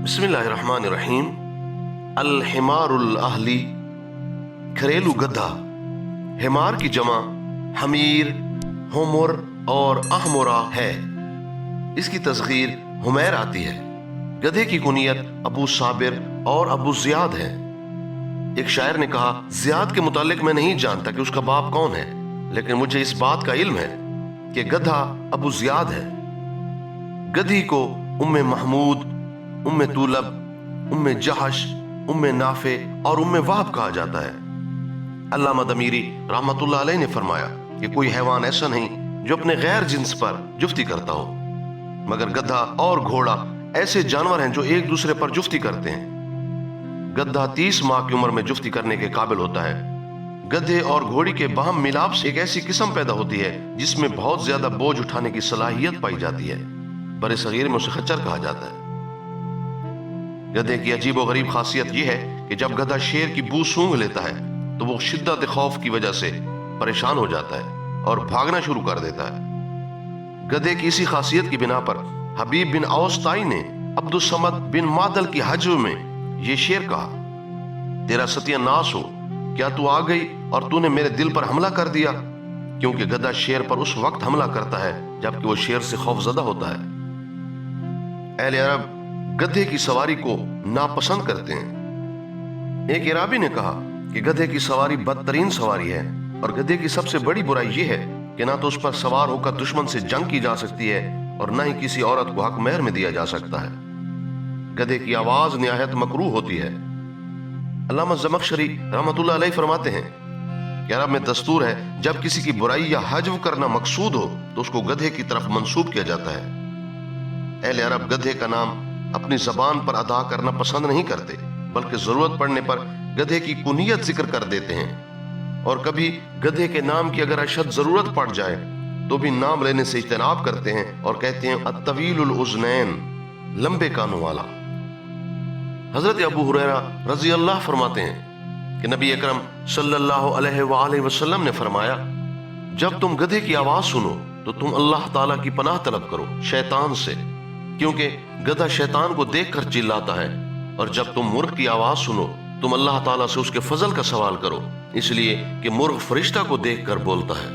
बिस्मिल्लाहिर्रहमानिर्रहीम। अल-हिमारुल अहली, घरेलू गधा। हिमार की जमा हमीर, हुमुर और अहमुरा है। इसकी तस्गीर हुमैर आती है। गधे की कुनियत अबू साबिर और अबू ज़ियाद है। एक शायर ने कहा, ज़ियाद के मुतालिक मैं नहीं जानता कि उसका बाप कौन है, लेकिन मुझे इस बात का इल्म है कि गधा अबू ज़ियाद है। गधी को उम्मे महमूद, उम्मे तुलब, उम्मे जहश, उम्मे नाफे और उम्मे वहब कहा जाता है। अल्लामा दमीरी रहमतुल्लाह अलैह ने फरमाया कि कोई हैवान ऐसा नहीं जो अपने गैर जिन्स पर जुफ्ती करता हो, मगर गधा और घोड़ा ऐसे जानवर हैं जो एक दूसरे पर जुफ्ती करते हैं। गधा 30 माह की उम्र में जुफ्ती करने के काबिल होता है। गधे और घोड़ी के बाहम मिलाप से एक ऐसी किस्म पैदा होती है जिसमें बहुत ज्यादा बोझ उठाने की सलाहियत पाई जाती है। बड़े सगीर में उसे खच्चर कहा जाता है। गधे की अजीब और गरीब खासियत यह है कि जब गधा शेर की बू सूंघ लेता है तो वो शिद्दत खौफ की वजह से परेशान हो जाता है और भागना शुरू कर देता है। गधे की इसी खासियत की बिना पर हबीब बिन औस ताई ने अब्दुस समद बिन मादल की हज्व में ये शेर कहा, तेरा सत्यानाश हो, क्या तू आ गई और तूने मेरे दिल पर हमला कर दिया। क्योंकि गधा शेर पर उस वक्त हमला करता है जबकि वो शेर से खौफजदा होता है। अहले अरब गधे की सवारी को नापसंद करते हैं। एक इराबी ने कहा कि गधे की सवारी बदतरीन सवारी है और गधे की सबसे बड़ी बुराई यह है कि ना तो उस पर सवार होकर दुश्मन से जंग की जा सकती है और ना ही किसी औरत को हक मेहर में दिया जा सकता है। गधे की आवाज निहायत मकरूह होती है। अल्लामा ज़मख़शरी रहमतुल्लाह अलैह फरमाते हैं कि अरब में दस्तूर है जब किसी की बुराई या हज्व करना मकसूद हो तो उसको गधे की तरफ मंसूब किया जाता है। अहले अरब गधे का नाम अपनी जबान पर अदा करना पसंद नहीं करते, बल्कि जरूरत पड़ने पर गधे की कुनियत जिक्र कर देते हैं। और कभी गधे के नाम की अगर अशद जरूरत पड़ जाए तो भी नाम लेने से इज्तनाब करते हैं और कहते हैं अत्तवीलुल उज़नैन, लंबे कानों वाला। हजरत अबू हुरैरा रज़ी अल्लाह फरमाते हैं कि नबी अकरम सल्लल्लाहु अलैहि वसल्लम ने फरमाया, जब तुम गधे की आवाज सुनो तो तुम अल्लाह ताला की पनाह तलब करो शैतान से, क्योंकि गधा शैतान को देखकर चिल्लाता है। और जब तुम मुर्ग की आवाज सुनो तुम अल्लाह ताला से उसके फजल का सवाल करो, इसलिए कि मुर्ग फरिश्ता को देखकर बोलता है।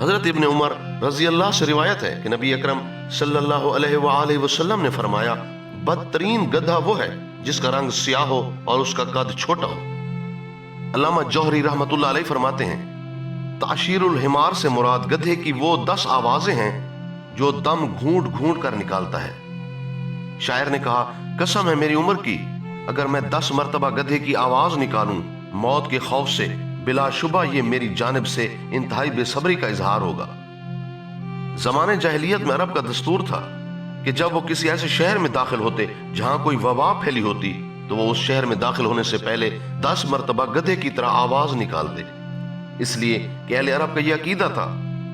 हजरत इब्ने उमर रजी अल्लाह से रिवायत है कि नबी अकरम सल्लल्लाहु अलैहि वसल्लम ने फरमाया, बदतरीन गधा वो है जिसका रंग स्याह हो और उसका कद छोटा हो। अल्लामा जौहरी रहमतुल्लाह अलैह फरमाते हैं, ताशीरुल हिमार से मुराद गधे की वो 10 आवाजें हैं जो दम घूंट घूंट कर निकालता है। शायर ने कहा, कसम है मेरी उम्र की, अगर मैं 10 मरतबा गधे की आवाज निकालूं मौत के खौफ से, बिलाशुबा ये मेरी जानिब से इंतहाई बेसब्री का इजहार होगा। जमाने जाहिलियत में अरब का दस्तूर था कि जब वो किसी ऐसे शहर में दाखिल होते जहां कोई वबा फैली होती तो वो उस शहर में दाखिल होने से पहले 10 मरतबा गधे की तरह आवाज निकालते, इसलिए कि अहले अरब का यह अकीदा था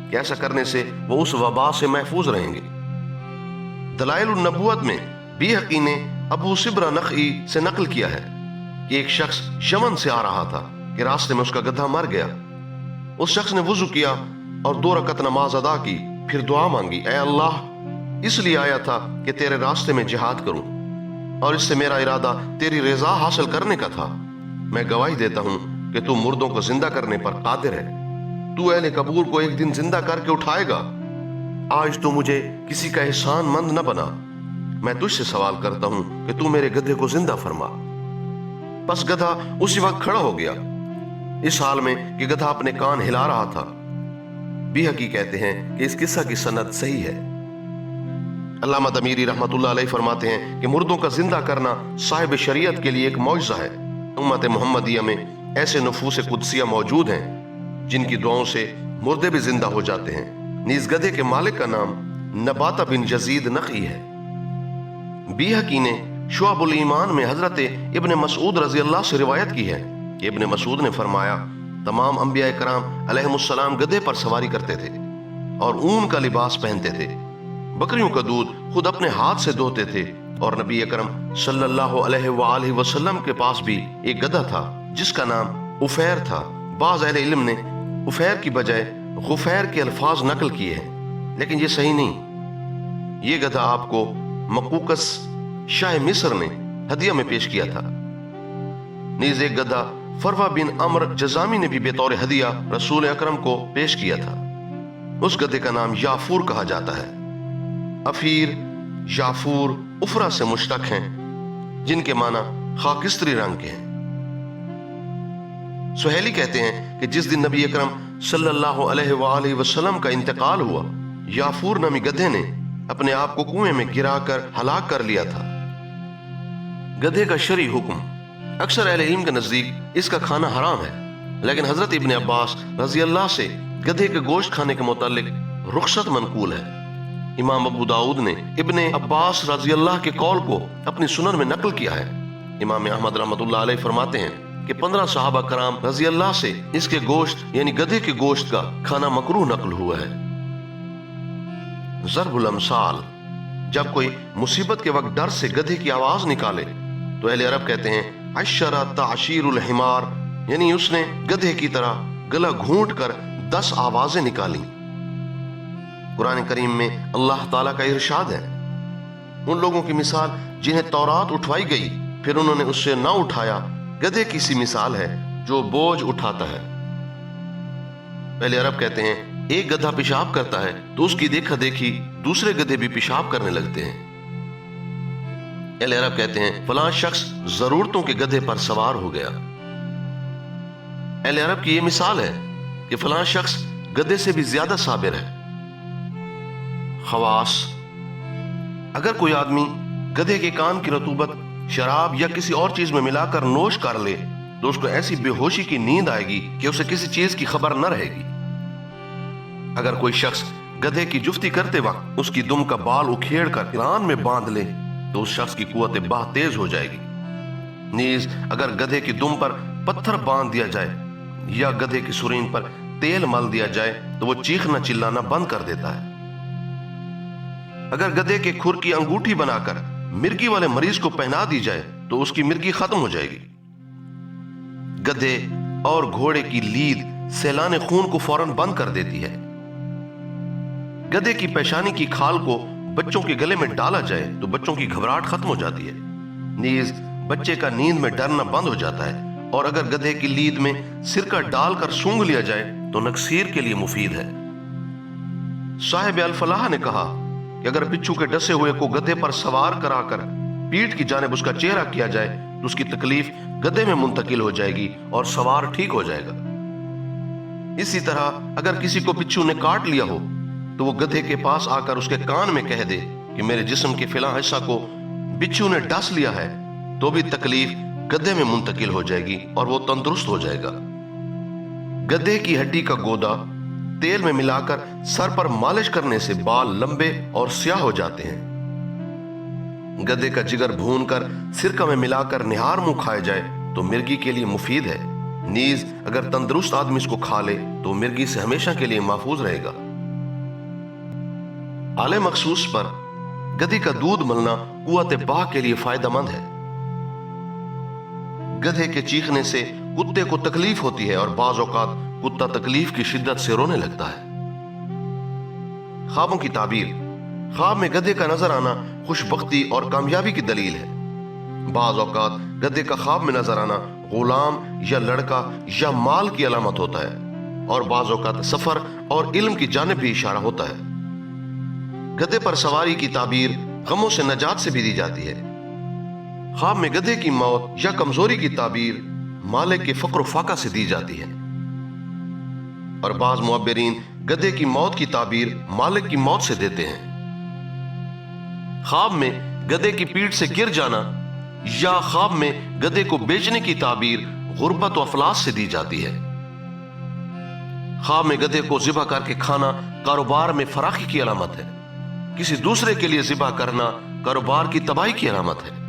कि ऐसा करने से वो उस वबा से महफूज रहेंगे। दलाइल नबुवत में बीहक़ी ने अबू सिब्रा नख़ई से नकल किया है कि एक शख्स यमन से आ रहा था कि रास्ते में उसका गधा मर गया। उस शख्स ने वुज़ू किया और 2 रकत नमाज अदा की, फिर दुआ मांगी, ऐ अल्लाह, इसलिए आया था कि तेरे रास्ते में जिहाद करूं और इससे मेरा इरादा तेरी रज़ा हासिल करने का था। मैं गवाही देता हूं कि तू मुर्दों को जिंदा करने पर कादिर है। तू अहले कबूर को एक दिन जिंदा करके उठाएगा। आज तू मुझे किसी का एहसान मंद न बना। मैं तुझसे सवाल करता हूं कि तू मेरे गधे को जिंदा फरमा। बस गधा उसी वक्त खड़ा हो गया, इस हाल में कि गधा अपने कान हिला रहा था। बीहक़ी कहते हैं कि इस किस्सा की सनद सही है। अल्लामा दमीरी रहमतुल्लाह अलैह फरमाते हैं कि मुर्दों का जिंदा करना साहिब शरीयत के लिए एक मौजज़ा है। उम्मत मुहम्मदिया में ऐसे नफूस कुदसिया मौजूद हैं जिनकी दुआओं से मुर्दे भी जिंदा हो जाते हैं। नीज गधे के मालिक का नाम नबाता बिन यजीद नक़ी है। बीहक़ी ने शुअबुल ईमान में हजरत इब्ने मसूद रज़ी अल्लाह से रिवायत की है कि इब्ने मसूद ने फरमाया, तमाम अंबिया कराम अलैहिमुस्सलाम गधे पर सवारी करते थे और ऊन का लिबास पहनते थे। बकरियों का दूध खुद अपने हाथ से दोहते थे। और नबी अकरम सल्लल्लाहु अलैहि वसल्लम के पास भी एक गधा था जिसका नाम उफैर था। बाज़ अहले इल्म ने उफैर की बजाय गुफैर के अल्फाज नकल किए हैं, लेकिन ये सही नहीं। ये गधा आपको मकूकस शाह मिस्र ने हदिया में पेश किया था। नीज एक गधा फरवा बिन अमर जजामी ने भी बेतौर हदिया रसूल अकरम को पेश किया था। उस गधे का नाम याफूर कहा जाता है। अफीर, याफूर उफरा से मुश्तक हैं, जिनके माना खाकिस्तरी रंग के हैं। सुहेली कहते हैं कि जिस दिन नबी अकरम सल्लल्लाहु अलैहि वसल्लम का इंतकाल हुआ, याफूर नामी गधे ने अपने आप को कुएं में गिराकर हलाक कर लिया था। गधे का शरई हुक्म। अक्सर अहले इल्म के नजदीक इसका खाना हराम है, लेकिन हजरत इब्ने अब्बास रजी अल्लाह से गधे के गोश्त खाने के मुतालिक रुखसत मनकूल है। इमाम अबू दाऊद ने इब्ने अब्बास रजी अल्लाह के कौल को अपनी सुनन में नकल किया है। इमाम अहमद रहमतुल्लाह अलैह फरमाते हैं कि 15 सहाबा कराम रजी अल्लाह से इसके गोश्त यानी गधे के गोश्त का खाना मकरूह नकल हुआ है। ज़रबुल अमसाल। जब कोई मुसीबत के वक्त डर से गधे की आवाज निकाले तो अहले अरब कहते हैं अशरा ताशीरुल हिमार, यानी उसने गधे की तरह गला घूंट कर 10 आवाजें निकाली। कुरान करीम में अल्लाह ताला का इरशाद है, उन लोगों की मिसाल जिन्हें तौरात उठवाई गई फिर उन्होंने उससे ना उठाया, गधे की सी मिसाल है जो बोझ उठाता है। पहले अरब कहते हैं एक गधा पेशाब करता है तो उसकी देखा देखी दूसरे गधे भी पेशाब करने लगते हैं। पहले अरब कहते हैं फलां शख्स जरूरतों के गधे पर सवार हो गया। पहले अरब की यह मिसाल है कि फलां शख्स गधे से भी ज्यादा साबिर है। खवास। अगर कोई आदमी गधे के कान की रतूबत शराब या किसी और चीज में मिलाकर नोश कर ले तो उसको ऐसी बेहोशी की नींद आएगी कि उसे किसी चीज की खबर न रहेगी। अगर कोई शख्स गधे की जुफ्ती करते वक्त उसकी दुम का बाल उखेड़ कर कान में बांध ले तो उस शख्स की कुव्वत बाह तेज हो जाएगी। नीज अगर गधे की दुम पर पत्थर बांध दिया जाए या गधे की सुरीन पर तेल मल दिया जाए तो वो चीखना चिल्लाना बंद कर देता है। अगर गधे के खुर की अंगूठी बनाकर मिर्गी वाले मरीज को पहना दी जाए तो उसकी मिर्गी खत्म हो जाएगी। गधे और घोड़े की लीद सैलान खून को फौरन बंद कर देती है। गधे की पेशानी की खाल को बच्चों के गले में डाला जाए तो बच्चों की घबराहट खत्म हो जाती है। नीज बच्चे का नींद में डरना बंद हो जाता है। और अगर गधे की लीद में सिरका डालकर सूंघ लिया जाए तो नक्सीर के लिए मुफीद है। साहिब अल फलाह ने कहा कि अगर बिच्छू के डसे हुए को गधे पर सवार कराकर पीठ की जानिब उसका चेहरा किया जाए तो उसकी तकलीफ गधे में मुंतकिल हो जाएगी और सवार ठीक हो जाएगा। इसी तरह अगर किसी को बिच्छू ने काट लिया हो तो वो गधे के पास आकर उसके कान में कह दे कि मेरे जिस्म के फिलहाल हिस्सा को बिच्छू ने डस लिया है, तो भी तकलीफ गधे में मुंतकिल हो जाएगी और वो तंदुरुस्त हो जाएगा। गधे की हड्डी का गोदा तेल में मिलाकर सर पर मालिश करने से बाल लंबे और स्याह हो जाते हैं। गधे का जिगर भूनकर सिरका में मिलाकर निहार मुंह खाया जाए तो मिर्गी के लिए मुफीद है। नीज अगर तंदुरुस्त आदमी इसको खा ले तो मिर्गी से हमेशा के लिए महफूज रहेगा। आले मखसूस पर गधे का दूध मलना कुव्वत बाह के लिए फायदेमंद है। गधे के चीखने से कुत्ते को तकलीफ होती है और बाज़ औक़ात कुत्ता तकलीफ की शिद्दत से रोने लगता है। ख्वाबों की ताबीर। ख्वाब में गधे का नजर आना खुशबख्ती और कामयाबी की दलील है। बाज़ औक़ात गधे का ख्वाब में नजर आना गुलाम या लड़का या माल की अलामत होता है और बाज़ औक़ात सफर और इल्म की जानिब भी इशारा होता है। गधे पर सवारी की ताबीर गमों से नजात से भी दी जाती है। ख्वाब में गधे की मौत या कमजोरी की ताबीर मालिक के फक्र फाका से दी जाती है और बाज मुअब्बिरीन गधे की मौत की ताबीर मालिक की मौत से देते हैं। ख्वाब में गधे की पीठ से गिर जाना या ख्वाब में गधे को बेचने की ताबीर गुर्बत व अफलास से दी जाती है। ख्वाब में गधे को ज़िबा करके खाना कारोबार में फराखी की अलामत है। किसी दूसरे के लिए ज़िबा करना कारोबार की तबाही की अलामत है।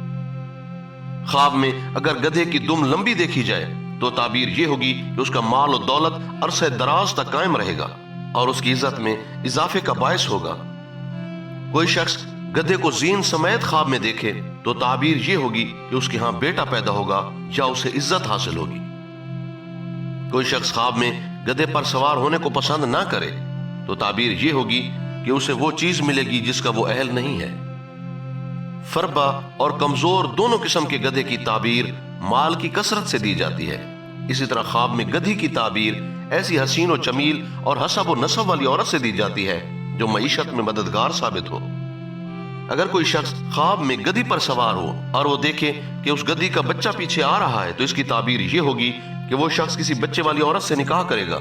ख्वाब में अगर गधे की दुम लंबी देखी जाए तो ताबीर यह होगी कि उसका माल और दौलत अरसे दराज तक कायम रहेगा और उसकी इज्जत में इजाफे का बायस होगा। कोई शख्स गधे को जीन समेत ख्वाब में देखे तो ताबीर यह होगी कि उसके यहां बेटा पैदा होगा या उसे इज्जत हासिल होगी। कोई शख्स ख्वाब में गधे पर सवार होने को पसंद ना करे तो ताबीर यह होगी कि उसे वो चीज मिलेगी जिसका वो अहल नहीं है। فربا اور کمزور دونوں قسم کے گدھے کی تعبیر مال کی کثرت سے دی جاتی ہے۔ اسی طرح خواب میں گدھی کی تعبیر ایسی حسین و جمیل اور حسب و نسب والی عورت سے دی جاتی ہے جو معیشت میں مددگار ثابت ہو۔ اگر کوئی شخص خواب میں گدھی پر سوار ہو اور وہ دیکھے کہ اس گدھی کا بچہ پیچھے آ رہا ہے تو اس کی تعبیر یہ ہوگی کہ وہ شخص کسی بچے والی عورت سے نکاح کرے گا۔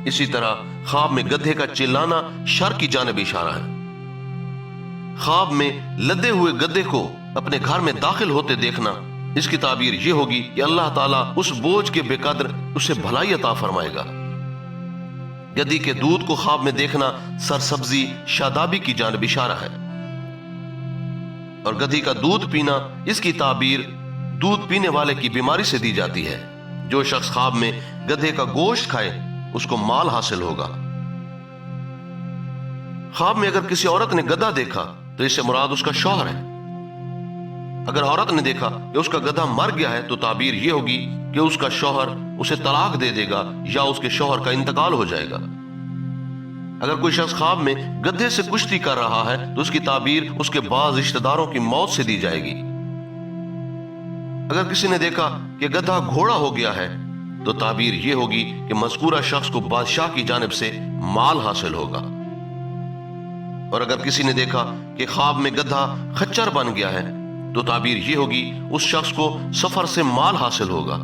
اسی طرح خواب میں گدھے کا چلانا شر کی جانب اشارہ ہے۔ خواب میں لدے ہوئے گدھے کو اپنے گھر میں داخل ہوتے دیکھنا، اس کی تعبیر یہ ہوگی کہ اللہ تعالیٰ اس بوجھ کے بے قدر اسے بھلائی عطا فرمائے گا۔ گدھی کے دودھ کو خواب میں دیکھنا سرسبزی شادابی کی جانب اشارہ ہے، اور گدھی کا دودھ پینا، اس کی تعبیر دودھ پینے والے کی بیماری سے دی جاتی ہے۔ جو شخص خواب میں گدھے کا گوشت کھائے اس کو مال حاصل ہوگا۔ خواب میں اگر کسی عورت نے گدھا دیکھا تو اس سے مراد اس کا شوہر ہے۔ اگر عورت نے دیکھا کہ اس کا گدھا مر گیا ہے تو تعبیر یہ ہوگی کہ اس کا شوہر اسے طلاق دے دے گا یا اس کے شوہر کا انتقال ہو جائے گا۔ اگر کوئی شخص خواب میں گدھے سے کشتی کر رہا ہے تو اس کی تعبیر اس کے بعض رشتہ داروں کی موت سے دی جائے گی۔ اگر کسی نے دیکھا کہ گدھا گھوڑا ہو گیا ہے تو تعبیر یہ ہوگی کہ مذکورہ شخص کو بادشاہ کی جانب سے مال حاصل ہوگا۔ اور اگر کسی نے دیکھا کہ خواب میں گدھا خچر بن گیا ہے تو تعبیر یہ ہوگی اس شخص کو سفر سے مال حاصل ہوگا۔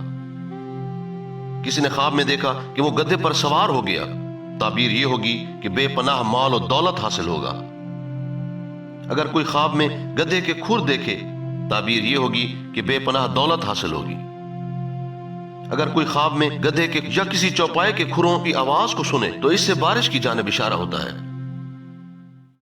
کسی نے خواب میں دیکھا کہ وہ گدھے پر سوار ہو گیا، تعبیر یہ ہوگی کہ بے پناہ مال و دولت حاصل ہوگا۔ اگر کوئی خواب میں گدھے کے کھر دیکھے، تعبیر یہ ہوگی کہ بے پناہ دولت حاصل ہوگی۔ اگر کوئی خواب میں گدھے کے یا کسی چوپائے کے کھروں کی آواز کو سنے تو اس سے بارش کی جانب اشارہ ہوتا ہے۔